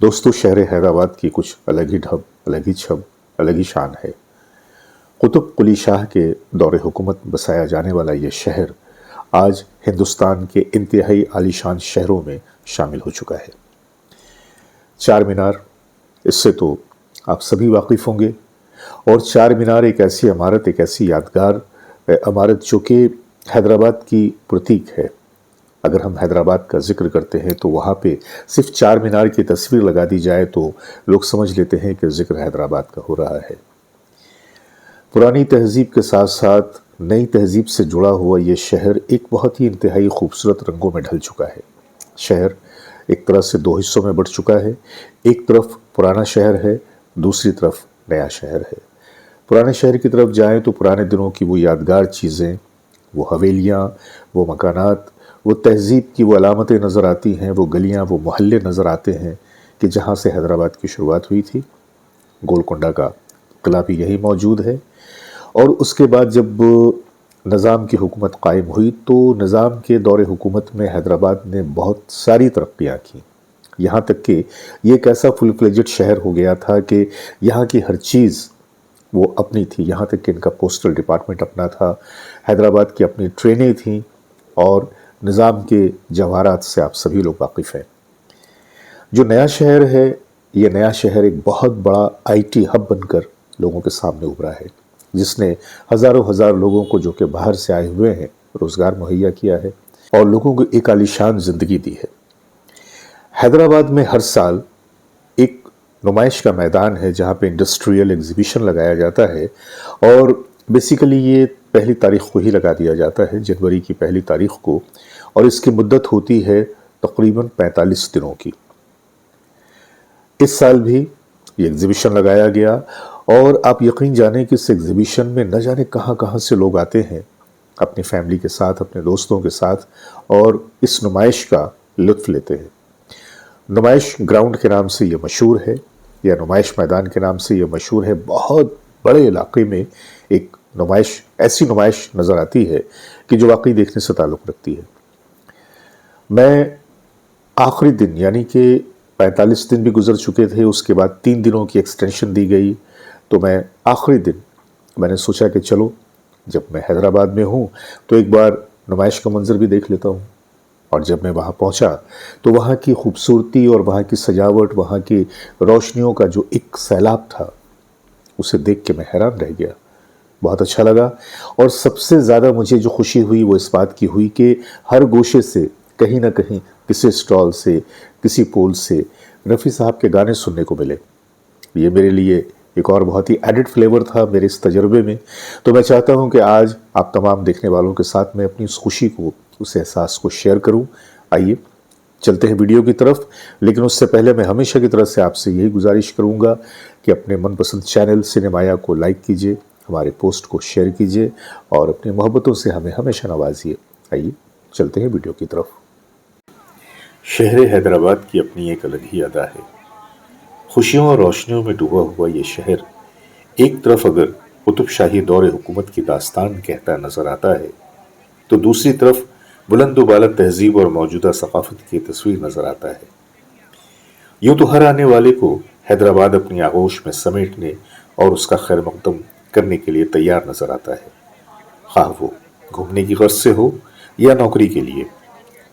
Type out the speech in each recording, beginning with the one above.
दोस्तों, शहर हैदराबाद की कुछ अलग ही ढब, अलग ही छब, अलग ही शान है। कुतुब कुली शाह के दौरे हुकूमत बसाया जाने वाला ये शहर आज हिंदुस्तान के इंतहाई आलीशान शहरों में शामिल हो चुका है। चार मीनार, इससे तो आप सभी वाकिफ़ होंगे। और चार मीनार एक ऐसी इमारत, एक ऐसी यादगार इमारत जो कि हैदराबाद की प्रतीक है। अगर हम हैदराबाद का जिक्र करते हैं तो वहाँ पे सिर्फ चार मीनार की तस्वीर लगा दी जाए तो लोग समझ लेते हैं कि जिक्र हैदराबाद का हो रहा है। पुरानी तहजीब के साथ साथ नई तहजीब से जुड़ा हुआ ये शहर एक बहुत ही इंतहाई खूबसूरत रंगों में ढल चुका है। शहर एक तरह से दो हिस्सों में बढ़ चुका है। एक तरफ पुराना शहर है, दूसरी तरफ नया शहर है। पुराने शहर की तरफ जाएं तो पुराने दिनों की वो यादगार चीज़ें, वो हवेलियाँ, वो मकानात, वो तहजीब की वो अलामतें नज़र आती हैं, वो गलियाँ, वो मोहल्ले नज़र आते हैं कि जहाँ से हैदराबाद की शुरुआत हुई थी। गोलकोंडा का किला भी यही मौजूद है। और उसके बाद जब निज़ाम की हुकूमत कायम हुई तो निज़ाम के दौरे हुकूमत में हैदराबाद ने बहुत सारी तरक्कियाँ की। यहाँ तक कि ये एक ऐसा फुल फ्लेजेड शहर हो गया था कि यहाँ की हर चीज़ वो अपनी थी। यहाँ तक कि इनका पोस्टल डिपार्टमेंट अपना था, हैदराबाद की अपनी ट्रेनें थीं और निज़ाम के जवाहरात से आप सभी लोग वाकिफ़ हैं। जो नया शहर है, ये नया शहर एक बहुत बड़ा आईटी हब बनकर लोगों के सामने उभरा है, जिसने हज़ारों हज़ार लोगों को जो कि बाहर से आए हुए हैं रोज़गार मुहैया किया है और लोगों को एक आलीशान ज़िंदगी दी है। हैदराबाद में हर साल एक नुमाइश का मैदान है जहाँ पे इंडस्ट्रियल एग्जीबिशन लगाया जाता है और बेसिकली ये पहली तारीख को ही लगा दिया जाता है, जनवरी की पहली तारीख को, और इसकी मुद्दत होती है तकरीबन 45 दिनों की। इस साल भी ये एग्जीबिशन लगाया गया और आप यकीन जाने कि इस एग्जीबिशन में न जाने कहाँ कहाँ से लोग आते हैं अपनी फैमिली के साथ, अपने दोस्तों के साथ, और इस नुमाइश का लुत्फ़ लेते हैं। नुमाइश ग्राउंड के नाम से ये मशहूर है, या नुमाइश मैदान के नाम से ये मशहूर है। बहुत बड़े इलाके में एक नुमाइश, ऐसी नुमाइश नज़र आती है कि जो वाकई देखने से ताल्लुक़ रखती है। मैं आखिरी दिन, यानी कि 45 दिन भी गुजर चुके थे, उसके बाद 3 दिनों की एक्सटेंशन दी गई, तो मैं आखिरी दिन मैंने सोचा कि चलो, जब मैं हैदराबाद में हूँ तो एक बार नुमाइश का मंज़र भी देख लेता हूँ। और जब मैं वहाँ पहुँचा तो वहाँ की खूबसूरती और वहाँ की सजावट, वहाँ की रोशनियों का जो एक सैलाब था, उसे देख के मैं हैरान रह गया। बहुत अच्छा लगा। और सबसे ज़्यादा मुझे जो खुशी हुई वो इस बात की हुई कि हर गोशे से कहीं ना कहीं, किसी स्टॉल से, किसी पोल से रफ़ी साहब के गाने सुनने को मिले। ये मेरे लिए एक और बहुत ही एडिड फ्लेवर था मेरे इस तजर्बे में। तो मैं चाहता हूँ कि आज आप तमाम देखने वालों के साथ मैं अपनी उस खुशी को, उस एहसास को शेयर करूँ। आइए चलते हैं वीडियो की तरफ, लेकिन उससे पहले मैं हमेशा की तरह से आपसे यही गुजारिश करूँगा कि अपने मनपसंद चैनल सिनेमाया को लाइक कीजिए, हमारे पोस्ट को शेयर कीजिए और अपनी मोहब्बतों से हमें हमेशा नवाजिए। आइए चलते हैं वीडियो की तरफ। शहर हैदराबाद की अपनी एक अलग ही अदा है। खुशियों और रोशनियों में डूबा हुआ ये शहर एक तरफ अगर कुतुब शाही दौरे हुकूमत की दास्तान कहता नजर आता है तो दूसरी तरफ बुलंद बाला तहजीब और मौजूदा सकाफत की तस्वीर नजर आता है। यूं तो हर आने वाले को हैदराबाद अपनी आगोश में समेटने और उसका खैर मकदम करने के लिए तैयार नजर आता है, ख्वाह वो घूमने की गर्ज से हो या नौकरी के लिए।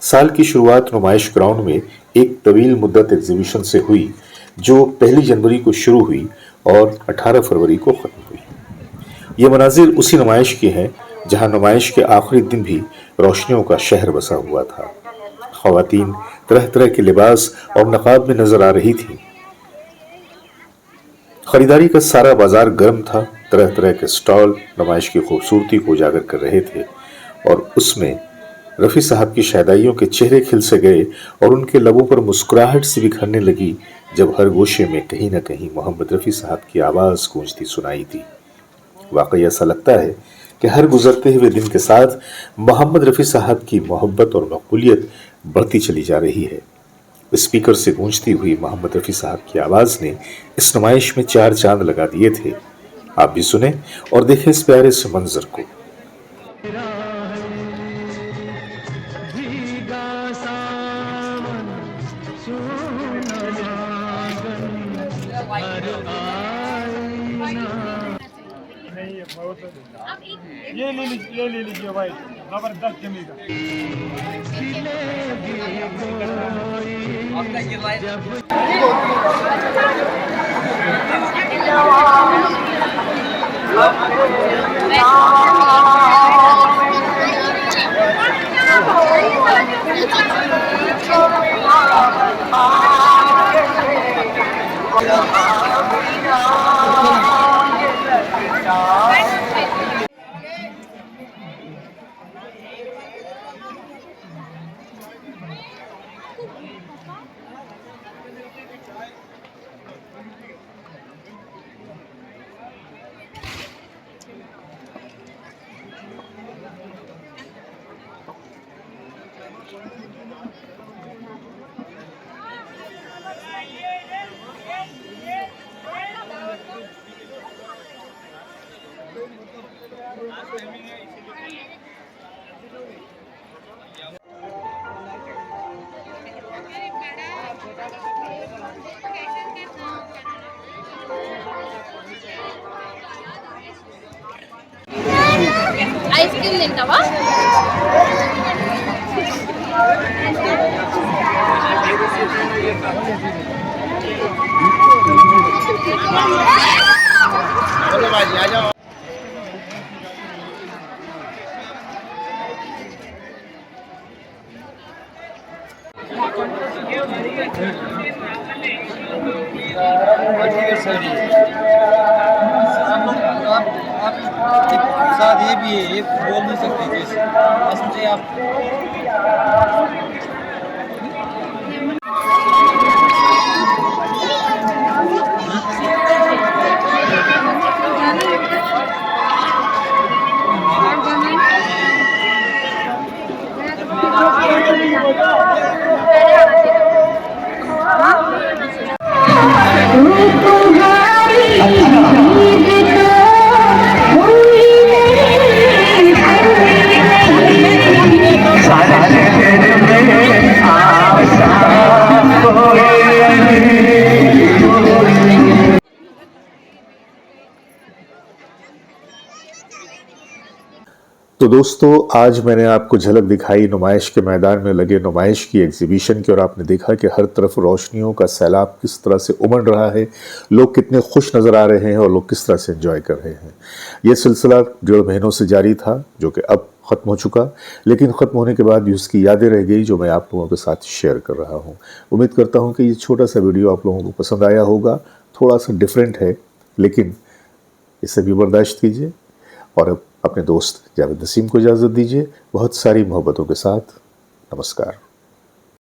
साल की शुरुआत नुमाइश ग्राउंड में एक तवील मुद्दत एग्जीबिशन से हुई जो 1 जनवरी को शुरू हुई और 18 फरवरी को ख़त्म हुई। ये मनाजिर उसी नुमाइश के हैं जहां नुमाइश के आखिरी दिन भी रोशनियों का शहर बसा हुआ था। ख़वातीन तरह तरह के लिबास और नकाब में नजर आ रही थी। खरीदारी का सारा बाजार गर्म था। तरह तरह के स्टॉल नुमाइश की खूबसूरती को उजागर कर रहे थे और उसमें रफ़ी साहब की शहदाइयों के चेहरे खिल से गए और उनके लबों पर मुस्कुराहट सी बिखरने लगी जब हर गोशे में कहीं न कहीं मोहम्मद रफ़ी साहब की आवाज़ गूंजती सुनाई दी। वाकई ऐसा लगता है कि हर गुजरते हुए दिन के साथ मोहम्मद रफ़ी साहब की मोहब्बत और मकबूलियत बढ़ती चली जा रही है। स्पीकर से गूंजती हुई मोहम्मद रफ़ी साहब की आवाज़ ने इस नुमाइश में 4 चांद लगा दिए थे। आप भी सुने और देखें इस प्यारे से मंजर को। नहीं है बहुत। ये ले लीजिए भाई, जबरदस्त जमेगा। ఐస్ క్రీమ్ తింటావా? साथ ये भी है, ये बोल नहीं सकते जैसे समझे आप। तो दोस्तों, आज मैंने आपको झलक दिखाई नुमाइश के मैदान में लगे नुमाइश की, एग्जीबिशन की, और आपने देखा कि हर तरफ रोशनियों का सैलाब किस तरह से उमड़ रहा है, लोग कितने खुश नज़र आ रहे हैं और लोग किस तरह से एंजॉय कर रहे हैं। ये सिलसिला 1.5 महीनों से जारी था, जो कि अब ख़त्म हो चुका, लेकिन ख़त्म होने के बाद भी उसकी यादें रह गई, जो मैं आप लोगों के साथ शेयर कर रहा हूँ। उम्मीद करता हूँ कि ये छोटा सा वीडियो आप लोगों को पसंद आया होगा। थोड़ा सा डिफरेंट है, लेकिन इसे भी बर्दाश्त कीजिए और अब अपने दोस्त जावेद नसीम को इजाज़त दीजिए, बहुत सारी मोहब्बतों के साथ। नमस्कार।